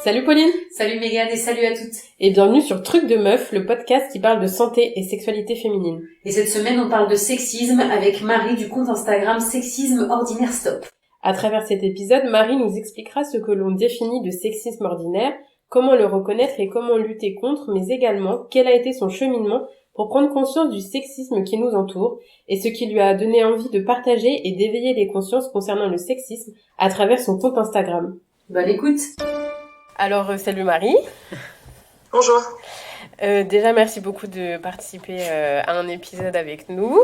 Salut Pauline. Salut Mégane et salut à toutes. Et bienvenue sur Truc de Meuf, le podcast qui parle de santé et sexualité féminine. Et cette semaine, on parle de sexisme avec Marie du compte Instagram Sexisme Ordinaire Stop. À travers cet épisode, Marie nous expliquera ce que l'on définit de sexisme ordinaire, comment le reconnaître et comment lutter contre, mais également quel a été son cheminement pour prendre conscience du sexisme qui nous entoure et ce qui lui a donné envie de partager et d'éveiller les consciences concernant le sexisme à travers son compte Instagram. Bonne écoute. Alors, salut Marie. Bonjour. Déjà, merci beaucoup de participer à un épisode avec nous.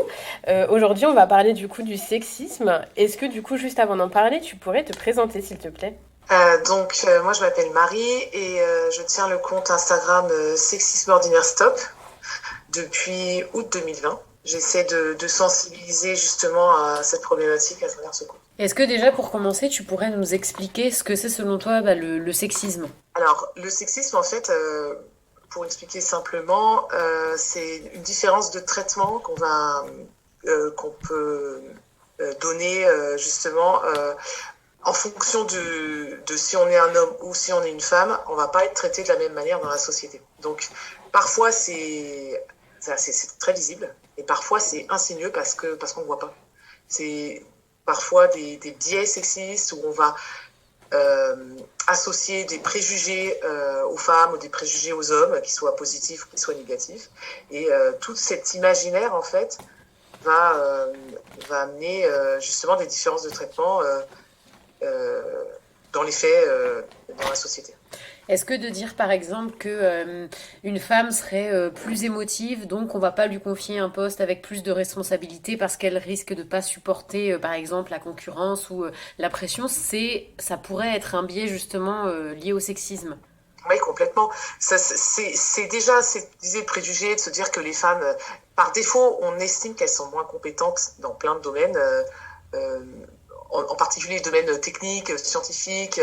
Aujourd'hui, on va parler du coup du sexisme. Est-ce que du coup, juste avant d'en parler, tu pourrais te présenter, s'il te plaît ? Moi, je m'appelle Marie et je tiens le compte Instagram Sexisme Ordinaire Stop depuis août 2020. J'essaie de sensibiliser justement à cette problématique à travers ce compte. Est-ce que déjà, pour commencer, tu pourrais nous expliquer ce que c'est selon toi le sexisme ? Alors, le sexisme, en fait, pour expliquer simplement, c'est une différence de traitement qu'on peut donner justement en fonction de si on est un homme ou si on est une femme. On va pas être traité de la même manière dans la société. Donc, parfois, c'est très visible et parfois, c'est insidieux parce qu'on ne voit pas. C'est parfois des biais sexistes où on va associer des préjugés aux femmes ou des préjugés aux hommes, qu'ils soient positifs ou qu'ils soient négatifs. Et tout cet imaginaire, en fait, va amener justement des différences de traitement dans les faits dans la société. Est-ce que de dire par exemple que une femme serait plus émotive, donc on va pas lui confier un poste avec plus de responsabilités parce qu'elle risque de pas supporter par exemple la concurrence ou la pression, ça pourrait être un biais justement lié au sexisme? Oui, complètement. C'est déjà cette idée de préjugé de se dire que les femmes, par défaut, on estime qu'elles sont moins compétentes dans plein de domaines, en particulier les domaines techniques, scientifiques.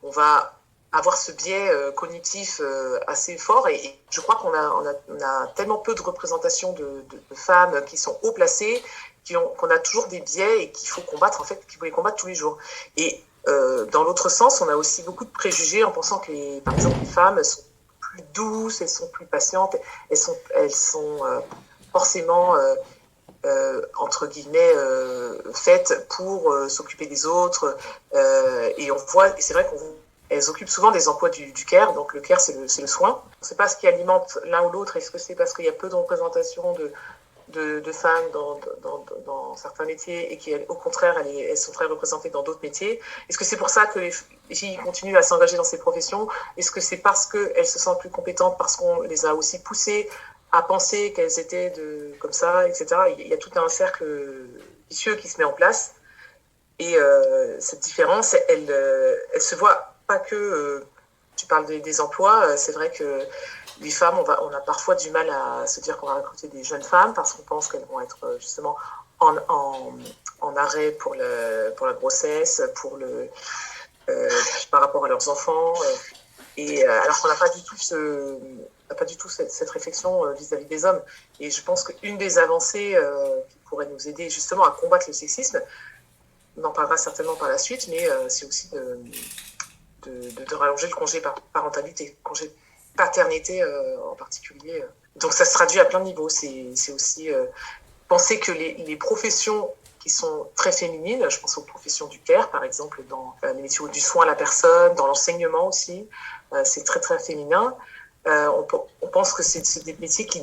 On va avoir ce biais cognitif assez fort et je crois qu'on a tellement peu de représentation de femmes qui sont haut placées qu'on a toujours des biais et qu'il faut combattre, en fait, qu'il faut les combattre tous les jours. Et dans l'autre sens, on a aussi beaucoup de préjugés en pensant que par exemple, les femmes sont plus douces, elles sont plus patientes, elles sont forcément entre guillemets faites pour s'occuper des autres et on voit, et c'est vrai elles occupent souvent des emplois du care, donc le care c'est le soin. On ne sait pas ce qui alimente l'un ou l'autre. Est-ce que c'est parce qu'il y a peu de représentation de femmes dans certains métiers et qu'au contraire elles sont très représentées dans d'autres métiers? Est-ce que c'est pour ça que les filles continuent à s'engager dans ces professions? Est-ce que c'est parce qu'elles se sentent plus compétentes, parce qu'on les a aussi poussées à penser qu'elles étaient comme ça, etc. Il y a tout un cercle vicieux qui se met en place et cette différence, elle se voit pas que tu parles des emplois. C'est vrai que les femmes, on a parfois du mal à se dire qu'on va recruter des jeunes femmes parce qu'on pense qu'elles vont être justement en arrêt pour la grossesse, par rapport à leurs enfants. Alors qu'on n'a pas du tout cette réflexion vis-à-vis des hommes. Et je pense qu'une des avancées qui pourrait nous aider justement à combattre le sexisme, on en parlera certainement par la suite, mais c'est aussi de rallonger le congé parentalité, congé paternité en particulier. Donc ça se traduit à plein de niveaux. C'est aussi penser que les professions qui sont très féminines, je pense aux professions du care, par exemple, dans les métiers du soin à la personne, dans l'enseignement aussi, c'est très très féminin. On pense que c'est des métiers qui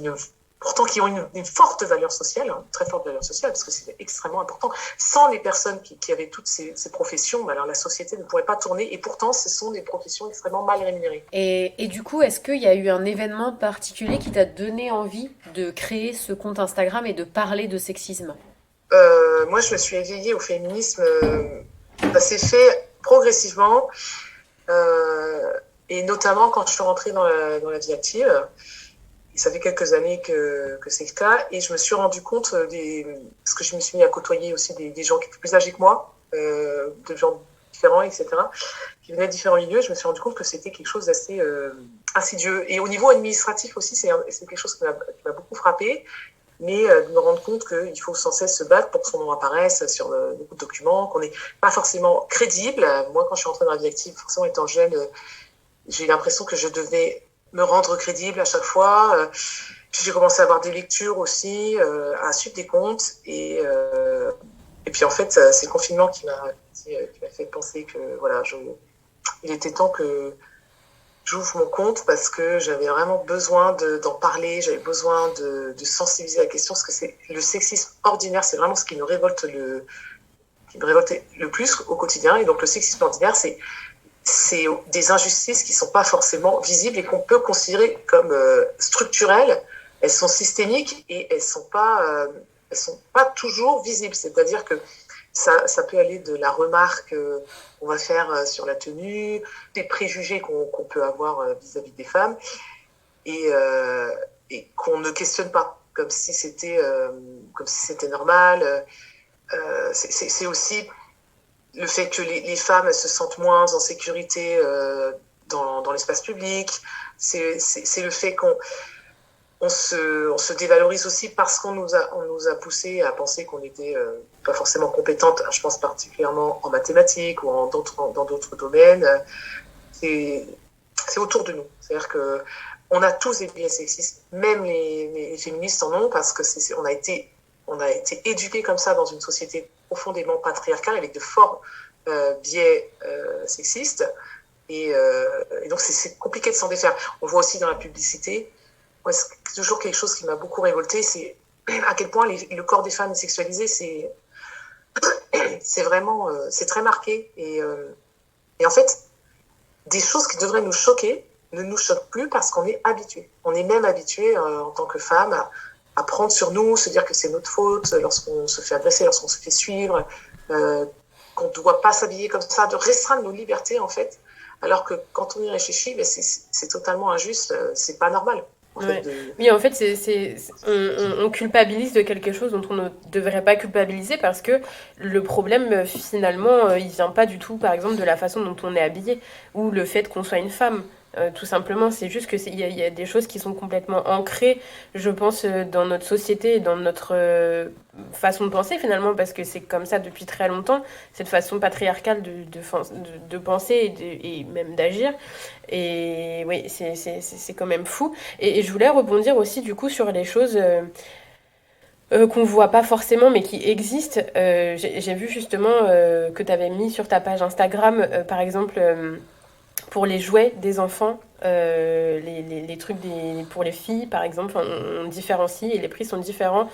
ont une forte valeur sociale, une très forte valeur sociale, parce que c'est extrêmement important. Sans les personnes qui avaient toutes ces professions, alors la société ne pourrait pas tourner, et pourtant ce sont des professions extrêmement mal rémunérées. Et du coup, est-ce qu'il y a eu un événement particulier qui t'a donné envie de créer ce compte Instagram et de parler de sexisme ? Moi, je me suis éveillée au féminisme, ça s'est fait progressivement, et notamment quand je suis rentrée dans la vie active. Et ça fait quelques années que c'est le cas. Et je me suis rendu compte parce que je me suis mis à côtoyer aussi des gens qui étaient plus âgés que moi, de gens différents, etc., qui venaient de différents milieux. Je me suis rendu compte que c'était quelque chose d'assez insidieux. Et au niveau administratif aussi, c'est quelque chose qui m'a beaucoup frappée. Mais de me rendre compte qu'il faut sans cesse se battre pour que son nom apparaisse sur beaucoup de documents, qu'on n'est pas forcément crédible. Moi, quand je suis rentrée dans la vie active, forcément étant jeune, j'ai eu l'impression que je devais me rendre crédible à chaque fois. Puis j'ai commencé à avoir des lectures aussi, à suivre des comptes. Et puis en fait, c'est le confinement qui m'a fait penser que voilà, il était temps que j'ouvre mon compte parce que j'avais vraiment besoin d'en parler, j'avais besoin de sensibiliser la question, parce que c'est le sexisme ordinaire, c'est vraiment ce qui nous révolte qui me révoltait le plus au quotidien. Et donc le sexisme ordinaire, c'est des injustices qui sont pas forcément visibles et qu'on peut considérer comme structurelles. Elles sont systémiques et elles sont pas toujours visibles. C'est-à-dire que ça peut aller de la remarque qu'on va faire sur la tenue, des préjugés qu'on peut avoir vis-à-vis des femmes, et qu'on ne questionne pas, comme si c'était normal. C'est aussi le fait que les femmes elles se sentent moins en sécurité dans l'espace public. C'est le fait qu'on se dévalorise aussi parce qu'on nous a poussé à penser qu'on était pas forcément compétente. Je pense particulièrement en mathématiques ou dans d'autres domaines. C'est autour de nous. C'est-à-dire que on a tous des biais sexistes, même les féministes en ont, parce que on a été éduqués comme ça dans une société profondément patriarcale avec de forts biais sexistes. Et donc c'est compliqué de s'en défaire. On voit aussi dans la publicité. Ouais, c'est toujours quelque chose qui m'a beaucoup révoltée, c'est à quel point le corps des femmes est sexualisé, c'est vraiment, c'est très marqué. Et en fait, des choses qui devraient nous choquer ne nous choquent plus parce qu'on est habitué. On est même habitué en tant que femme à prendre sur nous, se dire que c'est notre faute lorsqu'on se fait agresser, lorsqu'on se fait suivre, qu'on ne doit pas s'habiller comme ça, de restreindre nos libertés en fait. Alors que quand on y réfléchit, ben c'est totalement injuste, c'est pas normal. Ouais. Oui, en fait, on culpabilise de quelque chose dont on ne devrait pas culpabiliser parce que le problème, finalement, il vient pas du tout, par exemple, de la façon dont on est habillé ou le fait qu'on soit une femme. Tout simplement, c'est juste que il y a des choses qui sont complètement ancrées, je pense, dans notre société et dans notre façon de penser finalement, parce que c'est comme ça depuis très longtemps, cette façon patriarcale de penser et même d'agir. Et oui, c'est quand même fou. Et je voulais rebondir aussi du coup sur les choses qu'on voit pas forcément mais qui existent. J'ai vu justement que tu avais mis sur ta page Instagram, par exemple, pour les jouets des enfants, les trucs pour les filles, par exemple, on différencie et les prix sont différents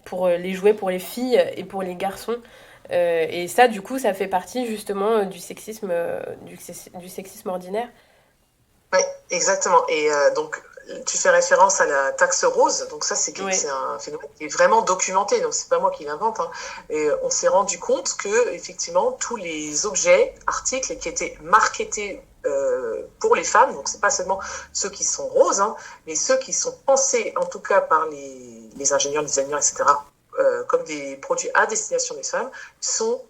pour les jouets pour les filles et pour les garçons. Et ça, du coup, ça fait partie justement du sexisme ordinaire. Oui, exactement. Et donc, tu fais référence à la taxe rose. Donc ça, c'est un phénomène qui est vraiment documenté. Donc c'est pas moi qui l'invente. Hein. Et on s'est rendu compte que effectivement, tous les objets, articles qui étaient marketés pour les femmes, donc c'est pas seulement ceux qui sont roses, hein, mais ceux qui sont pensés, en tout cas par les ingénieurs, designers, etc., comme des produits à destination des femmes, sont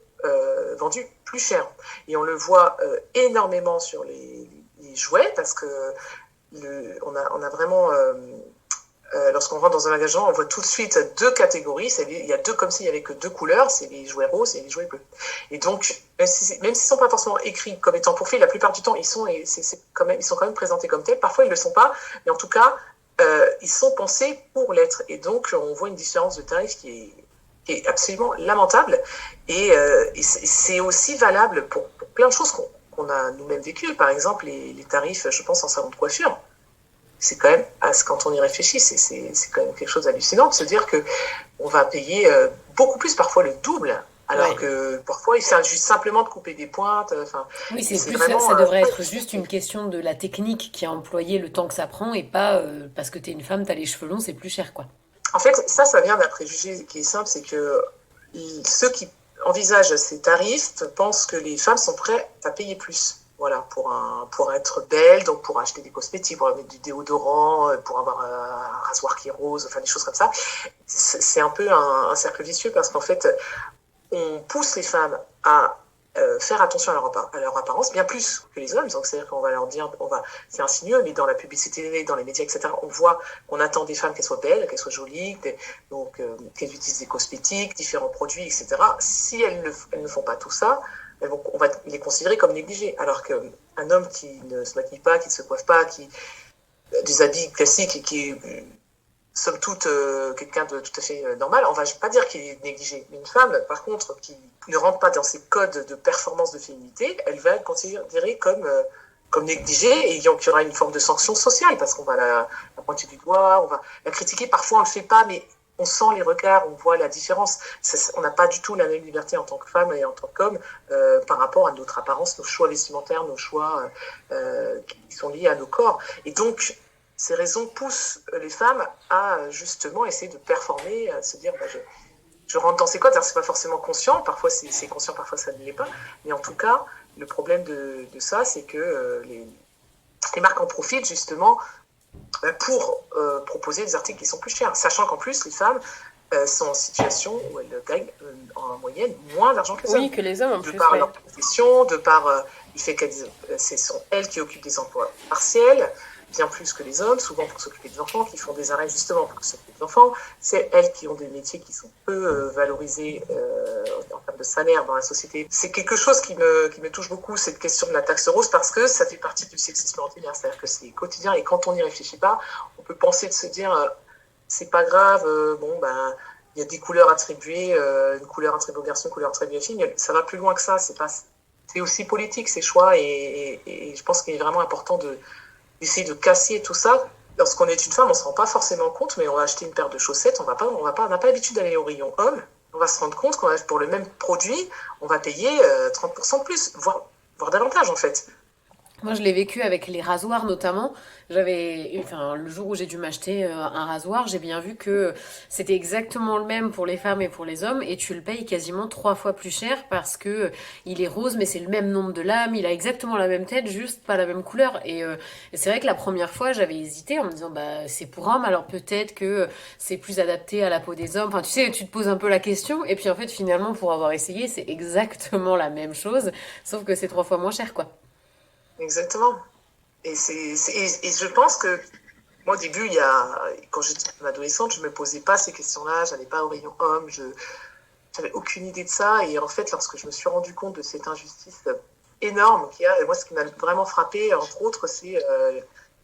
vendus plus cher. Et on le voit énormément sur les jouets parce que on a vraiment lorsqu'on rentre dans un magasin, on voit tout de suite deux catégories. Il y a comme s'il y avait que deux couleurs, c'est les jouets roses et les jouets bleus. Et donc, même s'ils ne sont pas forcément écrits comme étant pour filles, la plupart du temps, ils sont quand même présentés comme tels. Parfois, ils ne le sont pas, mais en tout cas, ils sont pensés pour l'être. Et donc, on voit une différence de tarif qui est absolument lamentable. Et c'est aussi valable pour plein de choses qu'on a nous-mêmes vécues. Par exemple, les tarifs, je pense, en salon de coiffure. C'est quand même, quand on y réfléchit, c'est quand même quelque chose d'hallucinant de se dire qu'on va payer beaucoup plus, parfois le double, alors que parfois il s'agit juste simplement de couper des pointes. Oui, c'est plus vraiment, ça devrait être juste une question de la technique qui a employé, le temps que ça prend, et pas parce que t'es une femme, t'as les cheveux longs, c'est plus cher, quoi. En fait, ça vient d'un préjugé qui est simple, c'est que ceux qui envisagent ces tarifs pensent que les femmes sont prêtes à payer plus. Voilà, pour être belle, donc pour acheter des cosmétiques, pour mettre du déodorant, pour avoir un rasoir qui est rose, enfin des choses comme ça. C'est un peu un cercle vicieux parce qu'en fait, on pousse les femmes à faire attention à leur apparence, bien plus que les hommes. Donc c'est-à-dire qu'on va leur dire, c'est insinueux, mais dans la publicité, dans les médias, etc., on voit qu'on attend des femmes qu'elles soient belles, qu'elles soient jolies, donc qu'elles utilisent des cosmétiques, différents produits, etc. Si elles ne font pas tout ça, on va les considérer comme négligés. Alors qu'un homme qui ne se maquille pas, qui ne se coiffe pas, qui a des habits classiques et qui est, somme toute, quelqu'un de tout à fait normal, on ne va pas dire qu'il est négligé. Une femme, par contre, qui ne rentre pas dans ces codes de performance de féminité, elle va être considérée comme négligée, et il y aura une forme de sanction sociale, parce qu'on va la pointer du doigt, on va la critiquer. Parfois, on ne le fait pas, mais on sent les regards, on voit la différence. On n'a pas du tout la même liberté en tant que femme et en tant qu'homme par rapport à notre apparence, nos choix vestimentaires, nos choix qui sont liés à nos corps. Et donc, ces raisons poussent les femmes à justement essayer de performer, à se dire je rentre dans ces codes. Alors, c'est pas forcément conscient, parfois c'est conscient, parfois ça ne l'est pas. Mais en tout cas, le problème de ça, c'est que les marques en profitent justement pour proposer des articles qui sont plus chers, sachant qu'en plus, les femmes sont en situation où elles gagnent en moyenne moins d'argent que les hommes. Oui, que les hommes en plus. De par leur profession, de par le fait que ce sont elles qui occupent des emplois partiels, bien plus que les hommes, souvent pour s'occuper des enfants, qui font des arrêts justement pour s'occuper des enfants. C'est elles qui ont des métiers qui sont peu valorisés en termes de salaire dans la société. C'est quelque chose qui me touche beaucoup, cette question de la taxe rose, parce que ça fait partie du sexisme ordinaire, c'est-à-dire que c'est quotidien, et quand on n'y réfléchit pas, on peut penser de se dire c'est pas grave, il y a des couleurs attribuées, une couleur attribuée aux garçons, une couleur attribuée aux filles, mais ça va plus loin que ça, c'est aussi politique ces choix, et je pense qu'il est vraiment important d'essayer de casser tout ça. Lorsqu'on est une femme, on ne se rend pas forcément compte, mais on va acheter une paire de chaussettes, on n'a pas l'habitude d'aller au rayon homme, on va se rendre compte pour le même produit, on va payer 30% de plus, voire davantage en fait. Moi, je l'ai vécu avec les rasoirs notamment. Le jour où j'ai dû m'acheter un rasoir, j'ai bien vu que c'était exactement le même pour les femmes et pour les hommes, et tu le payes quasiment 3 fois plus cher parce que il est rose, mais c'est le même nombre de lames, il a exactement la même tête, juste pas la même couleur. Et c'est vrai que la première fois, j'avais hésité en me disant, bah, c'est pour homme, alors peut-être que c'est plus adapté à la peau des hommes. Enfin, tu sais, tu te poses un peu la question, et puis en fait, finalement, pour avoir essayé, c'est exactement la même chose, sauf que c'est 3 fois moins cher, quoi. Exactement. Et je pense que moi, au début, quand j'étais adolescente, je ne me posais pas ces questions-là, je n'allais pas au rayon homme, je n'avais aucune idée de ça. Et en fait, lorsque je me suis rendu compte de cette injustice énorme qu'il y a, et moi, ce qui m'a vraiment frappé, entre autres, c'est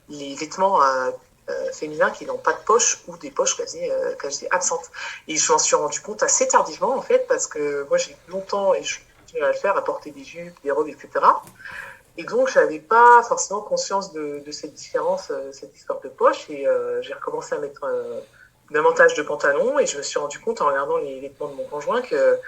les vêtements féminins qui n'ont pas de poche ou des poches quasi absentes. Et je m'en suis rendu compte assez tardivement, en fait, parce que moi, j'ai longtemps, et je continue à le faire, à porter des jupes, des robes, etc. Et donc, je n'avais pas forcément conscience de cette différence, cette histoire de poche. Et j'ai recommencé à mettre davantage de pantalons. Et je me suis rendu compte en regardant les vêtements de mon conjoint que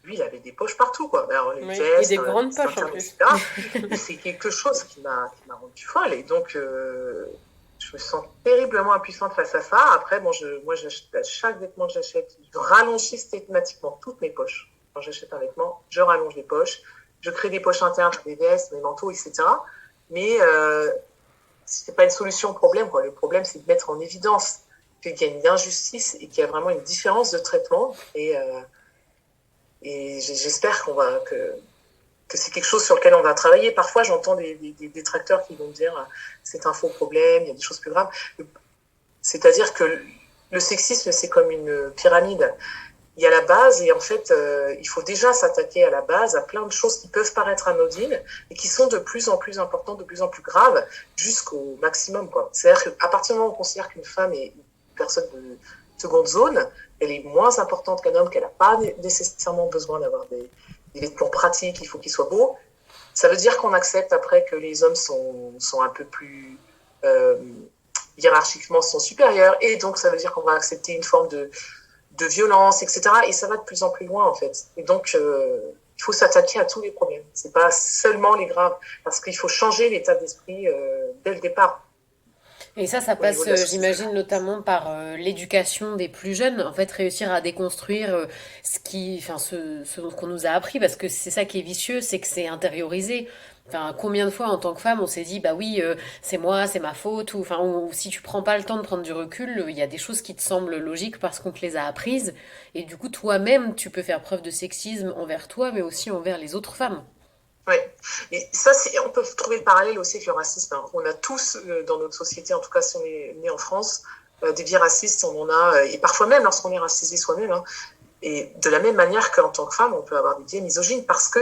lui, il avait des poches partout, quoi. Alors, les vestes, et des grandes poches en plus. etc. Et c'est quelque chose qui m'a rendu folle. Et donc, je me sens terriblement impuissante face à ça. Après, moi, à chaque vêtement que j'achète, je rallonge systématiquement toutes mes poches. Quand j'achète un vêtement, je rallonge les poches. Je crée des poches internes pour des vestes, mes manteaux, etc. Mais ce n'est pas une solution au problème, quoi. Le problème, c'est de mettre en évidence qu'il y a une injustice et qu'il y a vraiment une différence de traitement. Et j'espère que c'est quelque chose sur lequel on va travailler. Parfois, j'entends des détracteurs qui vont me dire c'est un faux problème, il y a des choses plus graves. C'est-à-dire que le sexisme, c'est comme une pyramide. Il y a la base et en fait, il faut déjà s'attaquer à la base, à plein de choses qui peuvent paraître anodines et qui sont de plus en plus importantes, de plus en plus graves, jusqu'au maximum, quoi. C'est-à-dire qu'à partir du moment où on considère qu'une femme est une personne de seconde zone, elle est moins importante qu'un homme, qu'elle n'a pas nécessairement besoin d'avoir des vêtements pratiques, il faut qu'ils soient beaux, ça veut dire qu'on accepte après que les hommes sont un peu plus hiérarchiquement sont supérieurs, et donc ça veut dire qu'on va accepter une forme de violence, etc. Et ça va de plus en plus loin, en fait. Et donc, il faut s'attaquer à tous les problèmes. C'est pas seulement les graves, parce qu'il faut changer l'état d'esprit dès le départ. Et ça passe, j'imagine, notamment par l'éducation des plus jeunes. En fait, réussir à déconstruire ce dont on nous a appris, parce que c'est ça qui est vicieux, c'est que c'est intériorisé. Enfin, combien de fois en tant que femme on s'est dit bah oui c'est moi, c'est ma faute, ou si tu prends pas le temps de prendre du recul, il y a des choses qui te semblent logiques parce qu'on te les a apprises, et du coup toi-même tu peux faire preuve de sexisme envers toi mais aussi envers les autres femmes. Oui, et ça, on peut trouver le parallèle aussi avec le racisme. On a tous, dans notre société, en tout cas si on est né en France, des biais racistes, on en a, et parfois même lorsqu'on est racisé soi-même, hein, et de la même manière qu'en tant que femme, on peut avoir des biais misogynes, parce que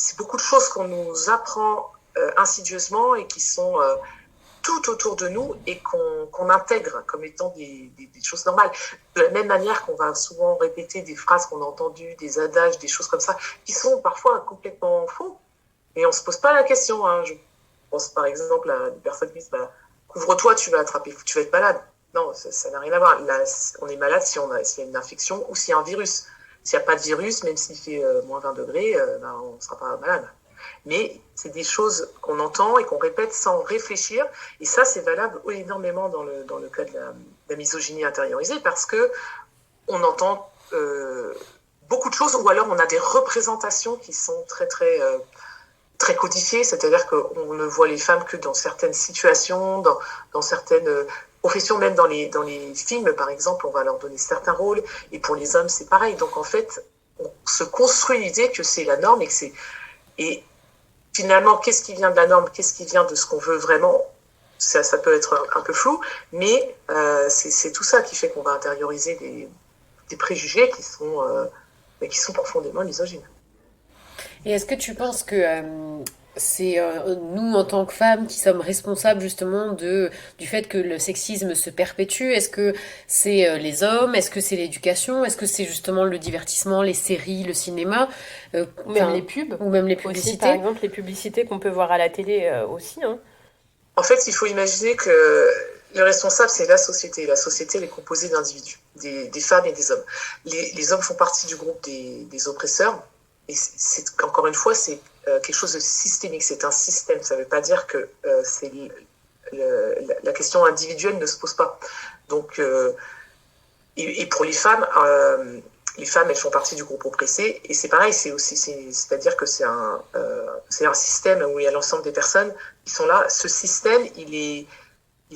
c'est beaucoup de choses qu'on nous apprend insidieusement et qui sont tout autour de nous et qu'on intègre comme étant des choses normales. De la même manière qu'on va souvent répéter des phrases qu'on a entendues, des adages, des choses comme ça, qui sont parfois complètement faux. Et on ne se pose pas la question. Hein. Je pense par exemple à des personnes qui disent couvre-toi, tu vas être malade. Non, ça n'a rien à voir. Là, on est malade s'il y a une infection ou s'il y a un virus. S'il n'y a pas de virus, même s'il fait moins 20 degrés, on ne sera pas malade. Mais c'est des choses qu'on entend et qu'on répète sans réfléchir. Et ça, c'est valable énormément dans le cas de la misogynie intériorisée parce qu'on entend beaucoup de choses ou alors on a des représentations qui sont très, très, très codifiées. C'est-à-dire qu'on ne voit les femmes que dans certaines situations, dans certaines professions, même dans les films, par exemple, on va leur donner certains rôles. Et pour les hommes, c'est pareil. Donc, en fait, on se construit l'idée que c'est la norme et que c'est... Et finalement, qu'est-ce qui vient de la norme, qu'est-ce qui vient de ce qu'on veut vraiment, ça peut être un peu flou, mais c'est tout ça qui fait qu'on va intérioriser des préjugés qui sont profondément misogynes. Et est-ce que tu penses que c'est nous, en tant que femmes, qui sommes responsables justement du fait que le sexisme se perpétue? Est-ce que c'est les hommes? Est-ce que c'est l'éducation? Est-ce que c'est justement le divertissement, les séries, le cinéma? Ou même les pubs. Ou même les Aussi, publicités? par exemple, les publicités qu'on peut voir à la télé aussi. Hein. En fait, il faut imaginer que le responsable, c'est la société. La société, elle est composée d'individus, des femmes et des hommes. Les hommes font partie du groupe des oppresseurs. Et encore une fois, c'est quelque chose de systémique. C'est un système. Ça ne veut pas dire que la question individuelle ne se pose pas. Donc, et pour les femmes, elles font partie du groupe oppressé. Et c'est pareil, c'est-à-dire que c'est un système où il y a l'ensemble des personnes qui sont là. Ce système, il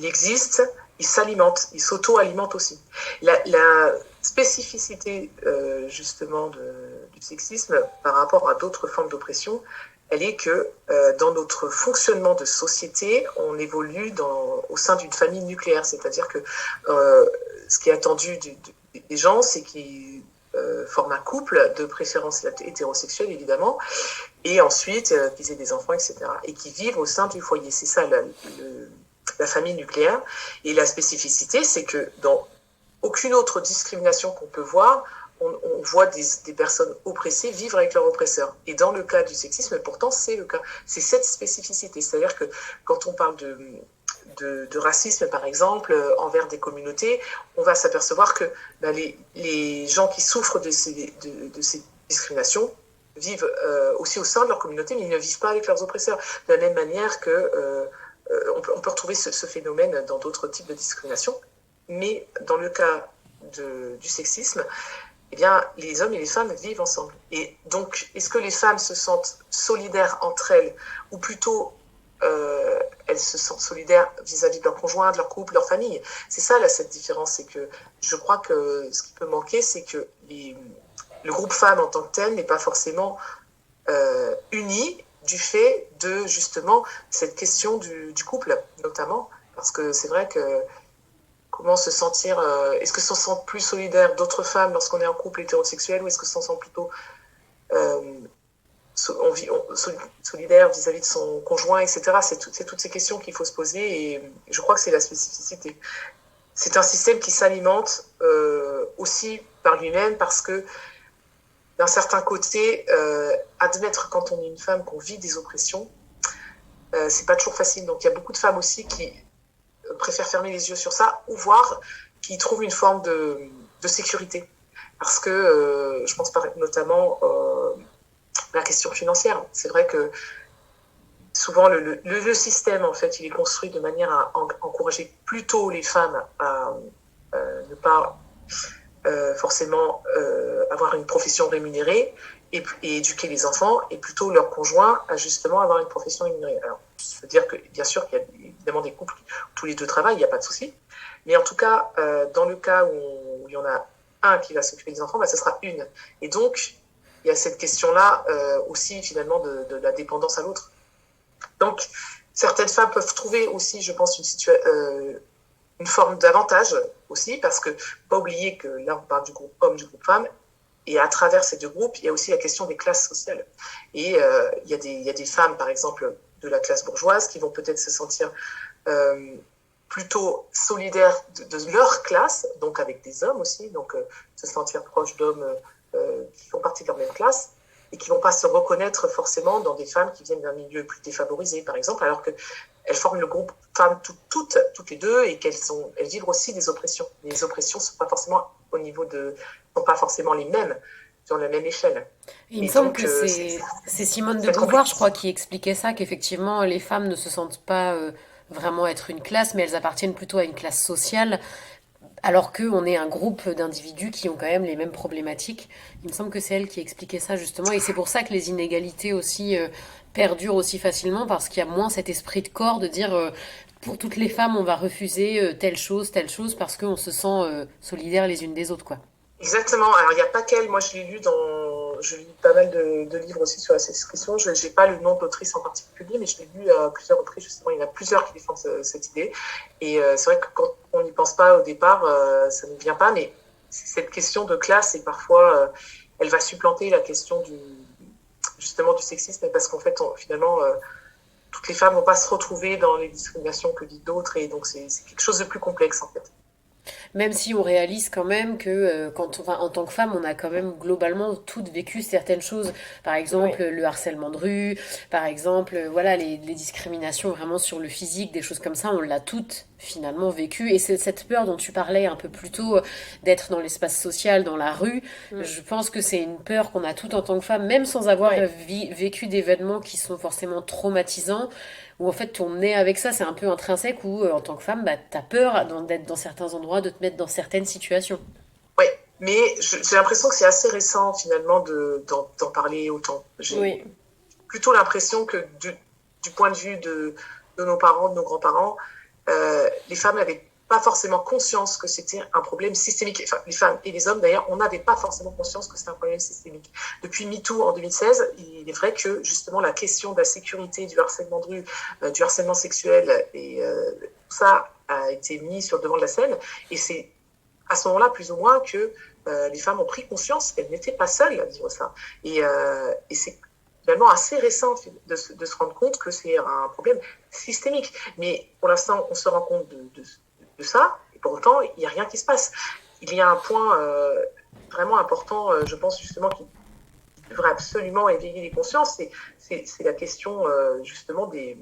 existe, il s'alimente, il s'auto-alimente aussi. La spécificité, justement, du sexisme par rapport à d'autres formes d'oppression, elle est que dans notre fonctionnement de société, on évolue au sein d'une famille nucléaire. C'est-à-dire que ce qui est attendu des gens, c'est qu'ils forment un couple, de préférence hétérosexuel évidemment, et ensuite qu'ils aient des enfants, etc. Et qui vivent au sein du foyer. C'est ça la famille nucléaire. Et la spécificité, c'est que dans aucune autre discrimination qu'on peut voir, on voit des personnes oppressées vivre avec leur oppresseur. Et dans le cas du sexisme, pourtant, c'est le cas. C'est cette spécificité. C'est-à-dire que quand on parle de racisme, par exemple, envers des communautés, on va s'apercevoir que les gens qui souffrent de ces discriminations vivent aussi au sein de leur communauté, mais ils ne vivent pas avec leurs oppresseurs. De la même manière que on peut retrouver ce phénomène dans d'autres types de discrimination. Mais dans le cas du sexisme, eh bien, les hommes et les femmes vivent ensemble. Et donc, est-ce que les femmes se sentent solidaires entre elles, ou plutôt elles se sentent solidaires vis-à-vis de leur conjoint, de leur couple, de leur famille? C'est ça, là, cette différence. C'est que je crois que ce qui peut manquer, c'est que le groupe femme en tant que tel n'est pas forcément uni du fait de, justement, cette question du couple, notamment. Parce que c'est vrai que comment se sentir, est-ce que se sent plus solidaire d'autres femmes lorsqu'on est en couple hétérosexuel, ou est-ce que se sent plutôt solidaire vis-à-vis de son conjoint, etc. C'est toutes ces questions qu'il faut se poser, et je crois que c'est la spécificité. C'est un système qui s'alimente aussi par lui-même, parce que d'un certain côté, admettre quand on est une femme qu'on vit des oppressions, c'est pas toujours facile. Donc il y a beaucoup de femmes aussi qui préfèrent fermer les yeux sur ça, ou voir qui trouvent une forme de sécurité. Parce que je pense notamment la question financière. C'est vrai que souvent le système, en fait, il est construit de manière à encourager plutôt les femmes à ne pas forcément avoir une profession rémunérée et éduquer les enfants, et plutôt leur conjoint à justement avoir une profession rémunérée. Alors, ça veut dire que, bien sûr, qu'il y a évidemment des couples où tous les deux travaillent, il n'y a pas de souci. Mais en tout cas, dans le cas où il y en a un qui va s'occuper des enfants, ce sera une. Et donc, il y a cette question-là aussi, finalement, de la dépendance à l'autre. Donc, certaines femmes peuvent trouver aussi, je pense, une forme d'avantage aussi, parce que, pas oublier que là, on parle du groupe homme, du groupe femme, et à travers ces deux groupes, il y a aussi la question des classes sociales. Et il y a des femmes, par exemple, de la classe bourgeoise qui vont peut-être se sentir plutôt solidaires de leur classe, donc avec des hommes aussi, donc se sentir proches d'hommes qui font partie de leur même classe, et qui ne vont pas se reconnaître forcément dans des femmes qui viennent d'un milieu plus défavorisé, par exemple, alors qu'elles forment le groupe femmes toutes les deux, et elles vivent aussi des oppressions. Les oppressions ne sont pas forcément sont pas forcément les mêmes, sur la même échelle. Il me Et semble donc, que c'est Simone de c'est Beauvoir, je complexe. crois, qui expliquait ça, qu'effectivement, les femmes ne se sentent pas vraiment être une classe, mais elles appartiennent plutôt à une classe sociale, alors qu'on est un groupe d'individus qui ont quand même les mêmes problématiques. Il me semble que c'est elle qui expliquait ça, justement, et c'est pour ça que les inégalités aussi perdurent aussi facilement, parce qu'il y a moins cet esprit de corps de dire pour toutes les femmes, on va refuser telle chose, parce qu'on se sent solidaires les unes des autres, quoi. Exactement. Alors, il n'y a pas qu'elle. Moi, je lis pas mal de livres aussi sur la question. Je n'ai pas le nom d'autrice en particulier, mais je l'ai lu à plusieurs reprises. Justement, il y en a plusieurs qui défendent cette idée. Et c'est vrai que quand on n'y pense pas au départ, ça ne vient pas. Mais cette question de classe, et parfois, elle va supplanter la question justement du sexisme, parce qu'en fait, finalement, toutes les femmes ne vont pas se retrouver dans les discriminations que vivent d'autres. Et donc, c'est quelque chose de plus complexe, en fait. Même si on réalise quand même que enfin, en tant que femme, on a quand même globalement toutes vécu certaines choses. Par Ouais. exemple, le harcèlement de rue, par exemple, voilà, les discriminations vraiment sur le physique, des choses comme ça, on l'a toutes finalement vécu. Et c'est cette peur dont tu parlais un peu plus tôt, d'être dans l'espace social, dans la rue, Mm. je pense que c'est une peur qu'on a toutes en tant que femme, même sans avoir Ouais. vécu d'événements qui sont forcément traumatisants où en fait on est avec ça, c'est un peu intrinsèque, où en tant que femme, bah, t'as peur d'être dans certains endroits, de te mettre dans certaines situations. Oui, mais j'ai l'impression que c'est assez récent finalement d'en parler autant. J'ai Oui. plutôt l'impression que du point de vue de nos parents, de nos grands-parents, les femmes n'avaient pas forcément conscience que c'était un problème systémique. Enfin, les femmes et les hommes, d'ailleurs, on n'avait pas forcément conscience que c'était un problème systémique. Depuis MeToo en 2016, il est vrai que justement la question de la sécurité, du harcèlement de rue, du harcèlement sexuel, et tout ça a été mis sur le devant de la scène. Et c'est à ce moment-là, plus ou moins, que les femmes ont pris conscience qu'elles n'étaient pas seules à vivre ça. Et c'est finalement assez récent de se rendre compte que c'est un problème systémique. Mais pour l'instant, on se rend compte de ça, et pour autant, il n'y a rien qui se passe. Il y a un point vraiment important, je pense justement, qui devrait absolument éveiller les consciences, c'est la question justement des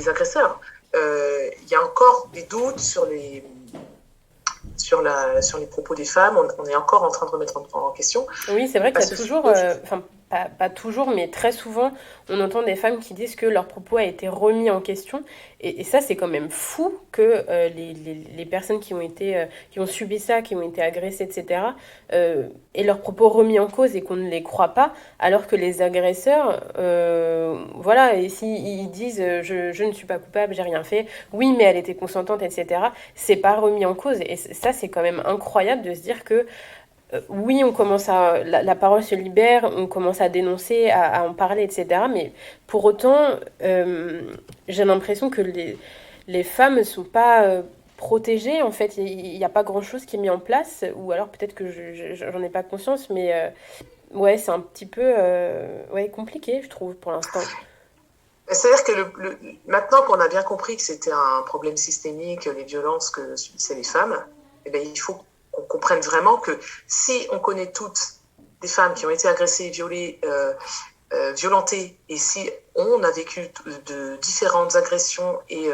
agresseurs. Il y a encore des doutes sur les propos des femmes. On est encore en train de remettre en question. Oui, c'est vrai qu'il À y a ce toujours, sujet, enfin pas toujours, mais très souvent, on entend des femmes qui disent que leur propos a été remis en question. Et ça, c'est quand même fou que les personnes qui ont été, qui ont subi ça, qui ont été agressées, etc., aient leurs propos remis en cause et qu'on ne les croit pas, alors que les agresseurs, voilà, et s'ils disent je ne suis pas coupable, j'ai rien fait, oui, mais elle était consentante, etc., c'est pas remis en cause. Et ça, c'est quand même incroyable de se dire que oui, on commence à la parole se libère, on commence à dénoncer, à en parler, etc. Mais pour autant, j'ai l'impression que les femmes ne sont pas protégées. En fait, il n'y a pas grand-chose qui est mis en place, ou alors peut-être que j'en ai pas conscience, mais ouais, c'est un petit peu ouais, compliqué, je trouve, pour l'instant. c'est-à-dire que maintenant qu'on a bien compris que c'était un problème systémique, les violences que subissaient les femmes, eh bien, il faut qu'on comprenne vraiment que si on connaît toutes des femmes qui ont été agressées, violées, violentées, et si on a vécu de différentes agressions et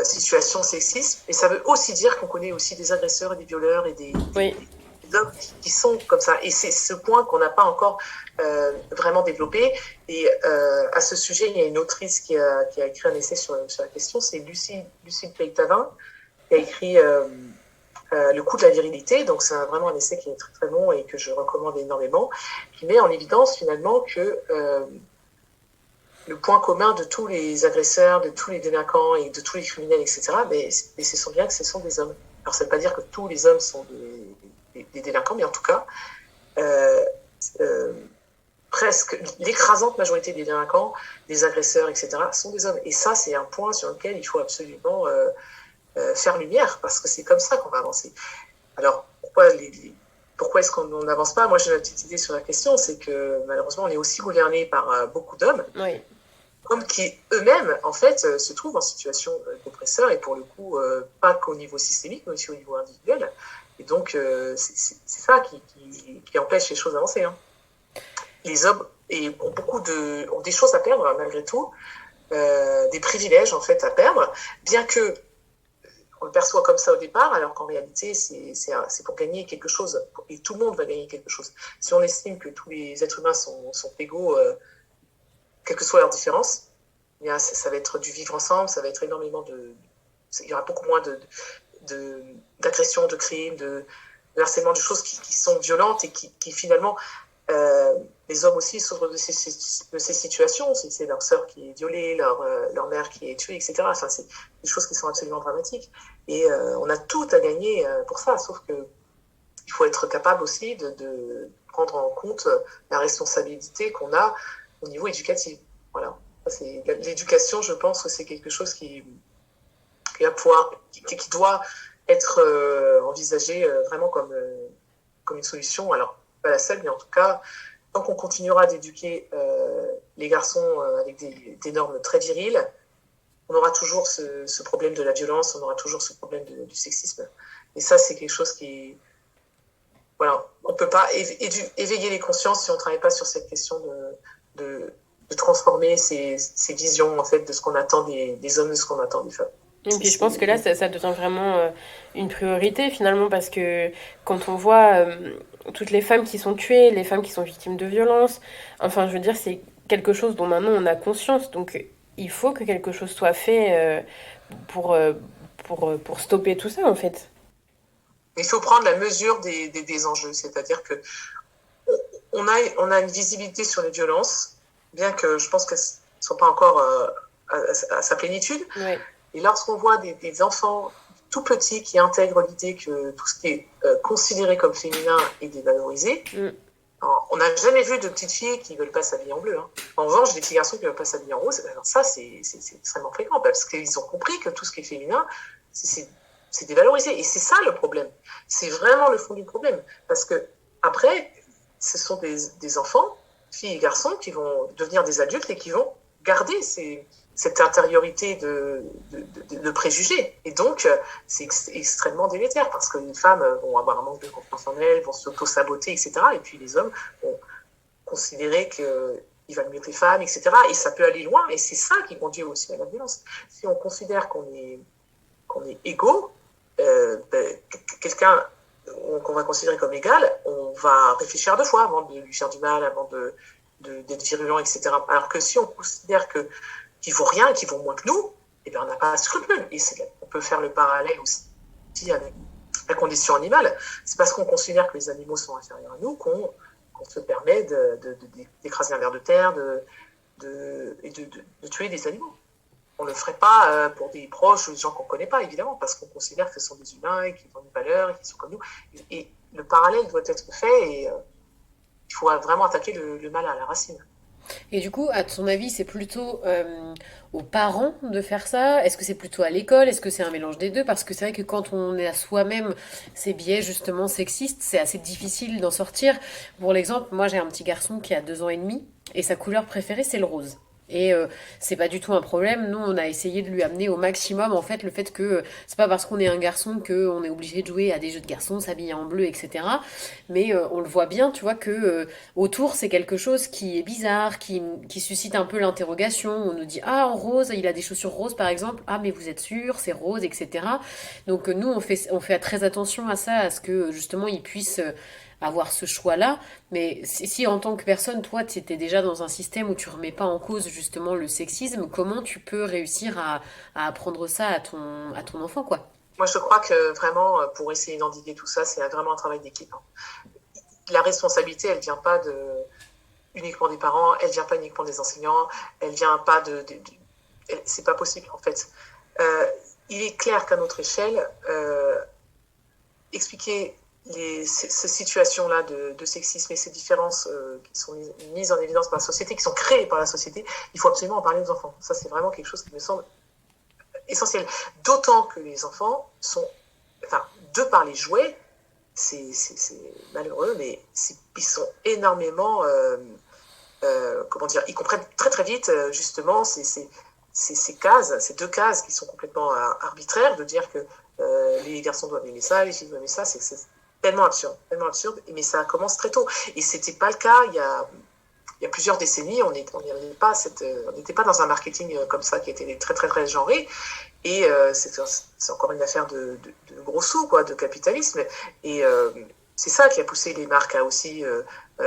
situations sexistes, et ça veut aussi dire qu'on connaît aussi des agresseurs et des violeurs et Oui, des hommes qui sont comme ça. Et c'est ce point qu'on n'a pas encore vraiment développé. Et à ce sujet, il y a une autrice qui a écrit un essai sur la question, c'est Lucille Peytavin, qui a écrit Le coût de la virilité. Donc c'est vraiment un essai qui est très très long et que je recommande énormément, qui met en évidence finalement que le point commun de tous les agresseurs, de tous les délinquants et de tous les criminels, etc., mais ce sont bien que ce sont des hommes. Alors ça ne veut pas dire que tous les hommes sont des délinquants, mais en tout cas, presque l'écrasante majorité des délinquants, des agresseurs, etc., sont des hommes. Et ça, c'est un point sur lequel il faut absolument faire lumière, parce que c'est comme ça qu'on va avancer. Alors, pourquoi pourquoi est-ce qu'on n'avance pas? Moi, j'ai une petite idée sur la question, c'est que malheureusement, on est aussi gouverné par beaucoup d'hommes, Oui. hommes qui eux-mêmes, en fait, se trouvent en situation d'oppresseur, et pour le coup, pas qu'au niveau systémique, mais aussi au niveau individuel. Et donc, c'est ça qui empêche les choses d'avancer. Hein. Les hommes ont des choses à perdre, hein, malgré tout, des privilèges, en fait, à perdre, bien que on le perçoit comme ça au départ, alors qu'en réalité, c'est pour gagner quelque chose, et tout le monde va gagner quelque chose. Si on estime que tous les êtres humains sont égaux, quelle que soit leur différence, eh bien, ça va être du vivre ensemble, ça va être énormément il y aura beaucoup moins d'agressions, de crimes, de harcèlement, de choses qui sont violentes et qui finalement, les hommes aussi souffrent de ces situations. C'est leur sœur qui est violée, leur mère qui est tuée, etc. Enfin, c'est des choses qui sont absolument dramatiques. Et on a tout à gagner pour ça, sauf que il faut être capable aussi de prendre en compte la responsabilité qu'on a au niveau éducatif. Voilà. L'éducation, je pense que c'est quelque chose qui doit être envisagé vraiment comme une solution. Alors, pas la seule, mais en tout cas, tant qu'on continuera d'éduquer les garçons avec des normes très viriles, on aura toujours ce problème de la violence, on aura toujours ce problème du sexisme. Et ça, c'est quelque chose qui... Voilà, on ne peut pas éveiller les consciences si on ne travaille pas sur cette question de transformer ces visions, en fait, de ce qu'on attend des hommes, de ce qu'on attend des femmes. Et puis je pense que là, ça devient vraiment une priorité finalement, parce que quand on voit toutes les femmes qui sont tuées, les femmes qui sont victimes de violences, enfin je veux dire, c'est quelque chose dont maintenant on a conscience, donc il faut que quelque chose soit fait pour, pour stopper tout ça en fait. Il faut prendre la mesure des enjeux, c'est-à-dire que on a une visibilité sur les violences, bien que je pense qu'elles ne sont pas encore à sa plénitude. Ouais. Et lorsqu'on voit des enfants tout petits qui intègrent l'idée que tout ce qui est considéré comme féminin est dévalorisé, on n'a jamais vu de petites filles qui ne veulent pas s'habiller en bleu. Hein. En revanche, des petits garçons qui ne veulent pas s'habiller en rose, alors ça, c'est extrêmement fréquent, parce qu'ils ont compris que tout ce qui est féminin, c'est dévalorisé. Et c'est ça le problème. C'est vraiment le fond du problème. Parce que après, ce sont des enfants, filles et garçons, qui vont devenir des adultes et qui vont garder cette intériorité de préjugés. Et donc, c'est extrêmement délétère, parce que les femmes vont avoir un manque de confiance en elles, vont s'auto-saboter, etc. Et puis les hommes vont considérer qu'ils valent mieux que les femmes, etc. Et ça peut aller loin, et c'est ça qui conduit aussi à la violence. Si on considère qu'on est égaux, quelqu'un qu'on va considérer comme égal, on va réfléchir 2 fois avant de lui faire du mal, avant d'être virulent, etc. Alors que si on considère qu'ils vaut rien et qu'ils vaut moins que nous, eh bien, on n'a pas de scrupule. Et on peut faire le parallèle aussi avec la condition animale. C'est parce qu'on considère que les animaux sont inférieurs à nous qu'on se permet d'écraser un ver de terre et de tuer des animaux. On ne le ferait pas pour des proches ou des gens qu'on ne connaît pas, évidemment, parce qu'on considère que ce sont des humains et qu'ils ont une valeur et qu'ils sont comme nous. Et le parallèle doit être fait, et il faut vraiment attaquer le mal à la racine. Et du coup, à ton avis, c'est plutôt aux parents de faire ça? Est-ce que c'est plutôt à l'école? Est-ce que c'est un mélange des deux? Parce que c'est vrai que quand on est à soi-même ces biais justement sexistes, c'est assez difficile d'en sortir. Pour l'exemple, moi j'ai un petit garçon qui a 2 ans et demi et sa couleur préférée c'est le rose. Et c'est pas du tout un problème. Nous, on a essayé de lui amener au maximum en fait le fait que c'est pas parce qu'on est un garçon que on est obligé de jouer à des jeux de garçons, s'habiller en bleu, etc. Mais on le voit bien, tu vois que autour c'est quelque chose qui est bizarre, qui suscite un peu l'interrogation. On nous dit ah en rose, il a des chaussures roses par exemple. Ah mais vous êtes sûr, c'est rose, etc. Donc nous on fait très attention à ça, à ce que justement ils puissent avoir ce choix-là. Mais si en tant que personne, toi, tu étais déjà dans un système où tu remets pas en cause justement le sexisme, comment tu peux réussir à apprendre ça à ton enfant, quoi? Moi, je crois que vraiment, pour essayer d'endiguer tout ça, c'est vraiment un travail d'équipe. Hein. La responsabilité, elle vient pas uniquement des parents, elle vient pas uniquement des enseignants, elle vient pas c'est pas possible, en fait. Il est clair qu'à notre échelle, expliquer ces situations-là de sexisme et ces différences qui sont mises en évidence par la société, qui sont créées par la société, il faut absolument en parler aux enfants. Ça, c'est vraiment quelque chose qui me semble essentiel. D'autant que les enfants sont, de par les jouets, c'est malheureux, mais ils sont énormément, comment dire, ils comprennent très très vite justement ces cases, ces deux cases qui sont complètement arbitraires, de dire que les garçons doivent aimer ça, les filles doivent aimer ça, c'est tellement absurde, mais ça commence très tôt. Et c'était pas le cas il y a plusieurs décennies, on n'était pas dans un marketing comme ça qui était très très très genré. Et c'est encore une affaire de gros sous, quoi, de capitalisme. Et c'est ça qui a poussé les marques à aussi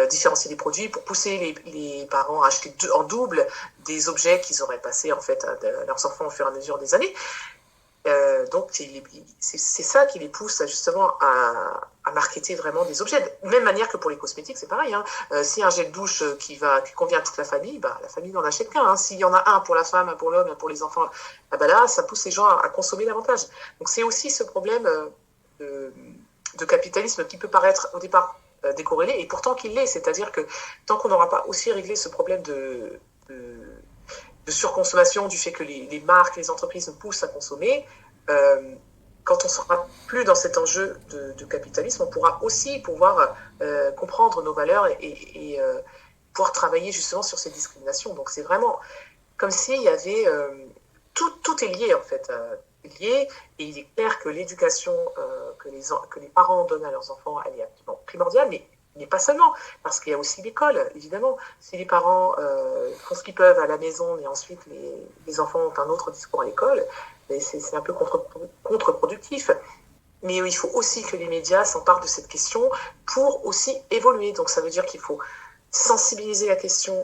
différencier les produits pour pousser les parents à acheter en double des objets qu'ils auraient passés en fait à leurs enfants au fur et à mesure des années. Donc c'est ça qui les pousse justement à marketer vraiment des objets. De même manière que pour les cosmétiques, c'est pareil. Hein. S'il y a un gel de douche qui convient à toute la famille, bah, la famille n'en achète qu'un. Hein. S'il y en a un pour la femme, un pour l'homme, un pour les enfants, bah là, ça pousse les gens à consommer davantage. Donc c'est aussi ce problème de capitalisme qui peut paraître au départ décorrélé, et pourtant qu'il l'est. C'est-à-dire que tant qu'on n'aura pas aussi réglé ce problème de surconsommation, du fait que les marques, les entreprises nous poussent à consommer, quand on ne sera plus dans cet enjeu de capitalisme, on pourra aussi pouvoir comprendre nos valeurs et pouvoir travailler justement sur ces discriminations. Donc c'est vraiment comme s'il y avait... tout est lié en fait. Lié, et il est clair que l'éducation que les parents donnent à leurs enfants, elle est absolument primordiale, mais pas seulement, parce qu'il y a aussi l'école, évidemment. Si les parents font ce qu'ils peuvent à la maison, et ensuite les enfants ont un autre discours à l'école, c'est un peu contre-productif. Mais il faut aussi que les médias s'emparent de cette question pour aussi évoluer. Donc ça veut dire qu'il faut sensibiliser la question,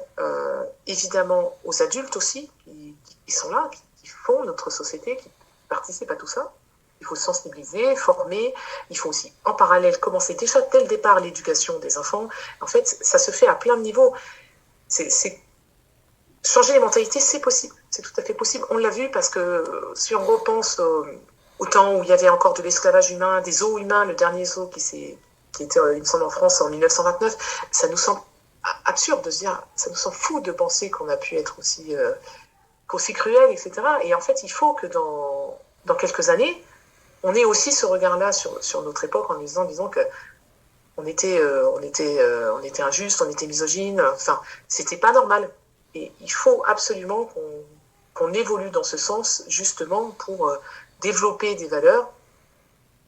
évidemment, aux adultes aussi, qui sont là, qui font notre société, qui participent à tout ça. Il faut sensibiliser, former. Il faut aussi, en parallèle, commencer déjà dès le départ l'éducation des enfants. En fait, ça se fait à plein de niveaux. Changer les mentalités, c'est possible. C'est tout à fait possible. On l'a vu parce que si on repense au temps où il y avait encore de l'esclavage humain, des zoos humains, le dernier zoo qui était, il me semble, en France en 1929, ça nous semble absurde de se dire, ça nous semble fou de penser qu'on a pu être aussi cruel, etc. Et en fait, il faut que dans quelques années, on ait aussi ce regard-là sur notre époque en disant que on était injuste, on était misogyne, enfin, c'était pas normal. Et il faut absolument qu'on évolue dans ce sens, justement, pour développer des valeurs.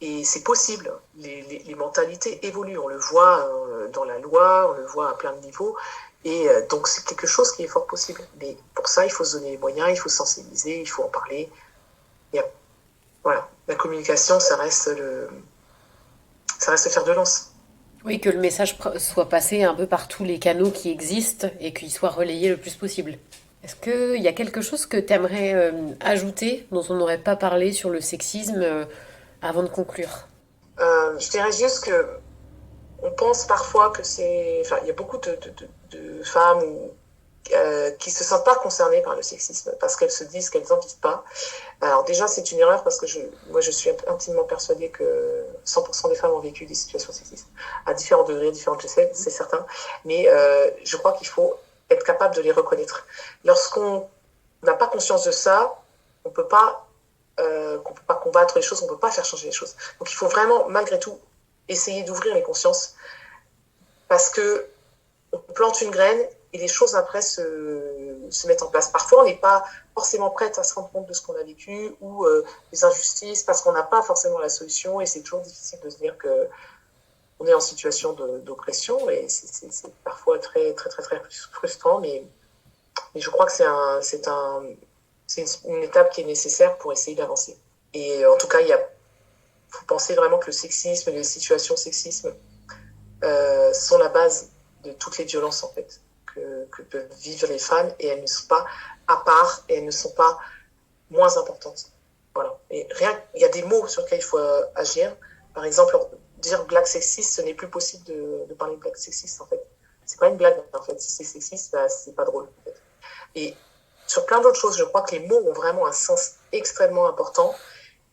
Et c'est possible. Les mentalités évoluent. On le voit dans la loi, on le voit à plein de niveaux. Et donc, c'est quelque chose qui est fort possible. Mais pour ça, il faut se donner les moyens, il faut sensibiliser, il faut en parler. Et voilà, la communication, ça reste le fer de lance. Oui, que le message soit passé un peu par tous les canaux qui existent et qu'il soit relayé le plus possible. Est-ce qu'il y a quelque chose que tu aimerais ajouter dont on n'aurait pas parlé sur le sexisme avant de conclure? Je dirais juste que on pense parfois que enfin, il y a beaucoup de femmes qui se sentent pas concernées par le sexisme parce qu'elles se disent qu'elles n'en vivent pas. Alors déjà, c'est une erreur parce que moi, je suis intimement persuadée que 100% des femmes ont vécu des situations sexistes à différents degrés, différents degrés, c'est certain. Mais je crois qu'il faut être capable de les reconnaître. Lorsqu'on n'a pas conscience de ça, on peut pas combattre les choses, on peut pas faire changer les choses. Donc il faut vraiment, malgré tout, essayer d'ouvrir les consciences parce que on plante une graine et les choses après se mettent en place. Parfois, on n'est pas forcément prête à se rendre compte de ce qu'on a vécu ou des injustices parce qu'on n'a pas forcément la solution et c'est toujours difficile de se dire que on est en situation d'oppression et c'est parfois très, très, très, très frustrant, mais je crois que c'est une étape qui est nécessaire pour essayer d'avancer. Et en tout cas, faut penser vraiment que le sexisme et les situations sexisme sont la base de toutes les violences en fait que peuvent vivre les femmes et elles ne sont pas à part et elles ne sont pas moins importantes. Voilà. Et il y a des mots sur lesquels il faut agir. Par exemple, dire blague sexiste, ce n'est plus possible de parler de blague sexiste en fait. C'est pas une blague en fait. Si c'est sexiste, bah, c'est pas drôle. En fait. Et sur plein d'autres choses, je crois que les mots ont vraiment un sens extrêmement important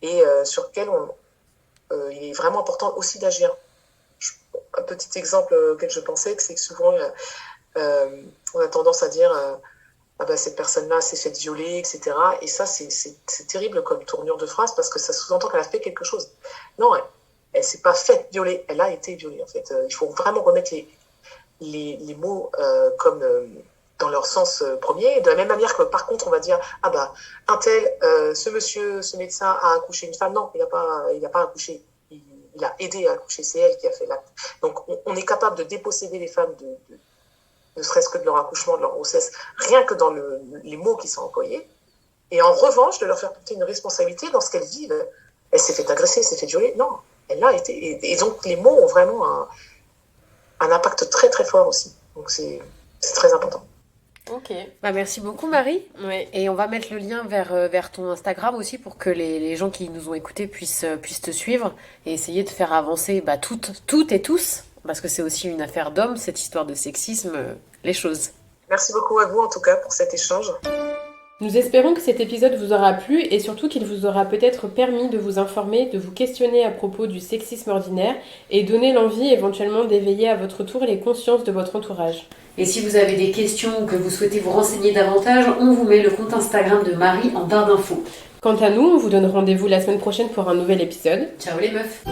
et sur lequel il est vraiment important aussi d'agir. Un petit exemple auquel je pensais, c'est que souvent on a tendance à dire ah ben, cette personne-là s'est faite violer, etc. Et ça, c'est terrible comme tournure de phrase parce que ça sous-entend qu'elle a fait quelque chose. Non, elle s'est pas faite violer, elle a été violée en fait. Il faut vraiment remettre les mots comme dans leur sens premier. De la même manière que par contre on va dire ah bah un tel, ce monsieur, ce médecin a accouché une femme. Non, il n'a pas accouché. Il a aidé à accoucher, c'est elle qui a fait l'acte. Donc on est capable de déposséder les femmes ne serait-ce que de leur accouchement, de leur grossesse, rien que dans les mots qui sont employés. Et en revanche, de leur faire porter une responsabilité dans ce qu'elles vivent. Elle s'est fait agresser, elle s'est fait violer. Non, elle l'a été. Et donc les mots ont vraiment un impact très très fort aussi. Donc c'est très important. Ok. Bah, merci beaucoup Marie. Ouais. Et on va mettre le lien vers ton Instagram aussi pour que les gens qui nous ont écoutés puissent te suivre et essayer de faire avancer toutes et tous, parce que c'est aussi une affaire d'hommes, cette histoire de sexisme, les choses. Merci beaucoup à vous en tout cas pour cet échange. Nous espérons que cet épisode vous aura plu et surtout qu'il vous aura peut-être permis de vous informer, de vous questionner à propos du sexisme ordinaire et donner l'envie éventuellement d'éveiller à votre tour les consciences de votre entourage. Et si vous avez des questions ou que vous souhaitez vous renseigner davantage, on vous met le compte Instagram de Marie en barre d'infos. Quant à nous, on vous donne rendez-vous la semaine prochaine pour un nouvel épisode. Ciao les meufs!